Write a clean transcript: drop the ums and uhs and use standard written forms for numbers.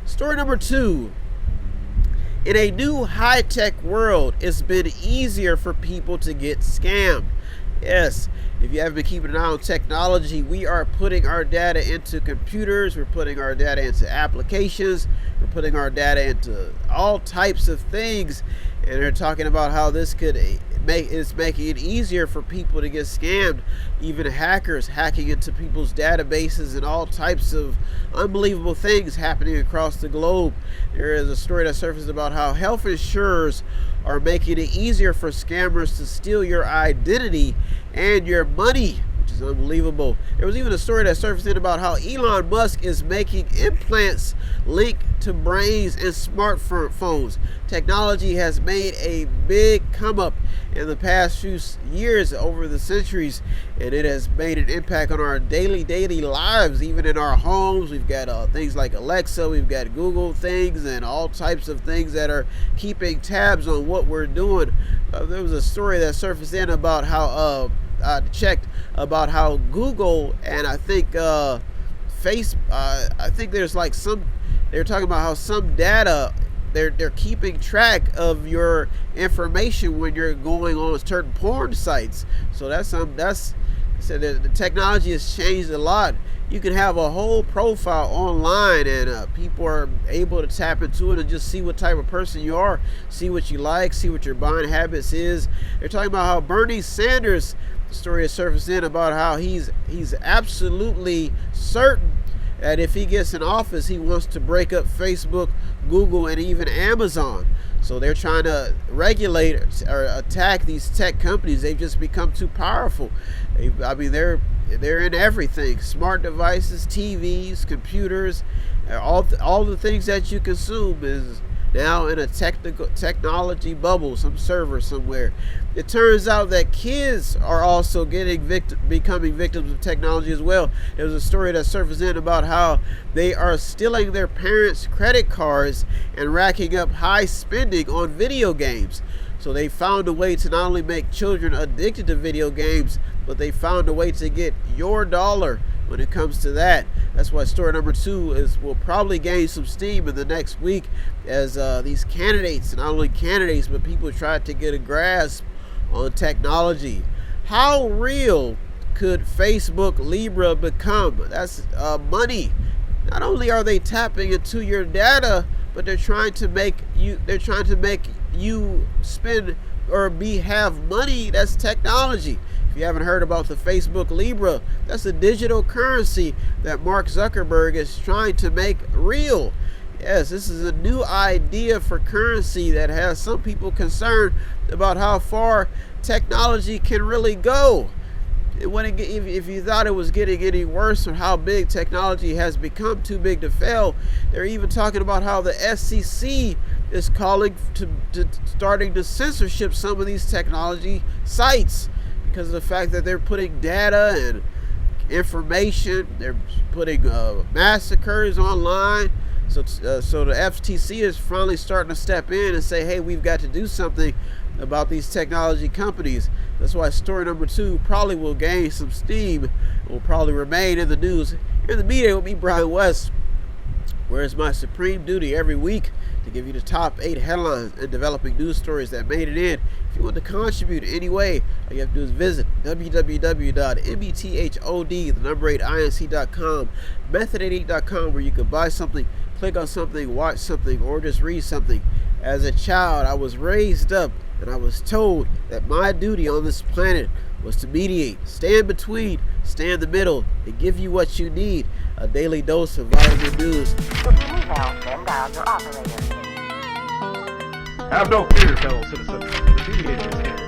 Story number 2. In a new high-tech world, it's been easier for people to get scammed. Yes, if you haven't been keeping an eye on technology, we are putting our data into computers, we're putting our data into applications, we're putting our data into all types of things, and they're talking about how this could it's making it easier for people to get scammed, even hackers hacking into people's databases and all types of unbelievable things happening across the globe. There is a story that surfaced about how health insurers are making it easier for scammers to steal your identity and your money, which is unbelievable. There was even a story that surfaced in about how Elon Musk is making implants linked to brains and smartphones. Technology has made a big come up in the past few years, over the centuries, and it has made an impact on our daily lives, even in our homes. We've got things like Alexa, we've got Google things, and all types of things that are keeping tabs on what we're doing. There was a story that surfaced in about how I checked about how Google and I think I think there's like they're talking about how some data they're keeping track of your information when you're going on certain porn sites. So the technology has changed a lot. You can have a whole profile online, and people are able to tap into it and just see what type of person you are, see what you like, see what your buying habits is. They're talking about how Bernie Sanders, the story has surfaced in about how he's absolutely certain that if he gets in office, he wants to break up Facebook, Google, and even Amazon. So they're trying to regulate or attack these tech companies. They've just become too powerful. They're in everything: smart devices, TVs, computers, all the things that you consume is now in a technology bubble, some server somewhere. It turns out that kids are also becoming victims of technology as well. There was a story that surfaced in about how they are stealing their parents' credit cards and racking up high spending on video games. So they found a way to not only make children addicted to video games, but they found a way to get your dollar when it comes to that. That's why story number 2 will probably gain some steam in the next week as these candidates, not only candidates, but people try to get a grasp on technology. How real could Facebook Libra become? That's money. Not only are they tapping into your data, but they're trying to make you spend or have money. That's technology. If you haven't heard about the Facebook Libra, that's a digital currency that Mark Zuckerberg is trying to make real. Yes, this is a new idea for currency that has some people concerned about how far technology can really go. If you thought it was getting any worse or how big technology has become too big to fail, they're even talking about how the SEC is calling to starting to censorship some of these technology sites because of the fact that they're putting data and information, they're putting massacres online. So the FTC is finally starting to step in and say, hey, we've got to do something about these technology companies. That's why story number 2 probably will gain some steam. It will probably remain in the news. Here in the media with me, Brian West, where it's my supreme duty every week to give you the top 8 headlines and developing news stories that made it in. If you want to contribute in any way, all you have to do is visit www.method8inc.com, method8inc.com, where you can buy something, click on something, watch something, or just read something. As a child, I was raised up and I was told that my duty on this planet was to mediate, stand between, stand in the middle, and give you what you need. A daily dose of vitamin news. If you need help, then dial your operator. Have no fear, fellow citizens. The Mediator is here.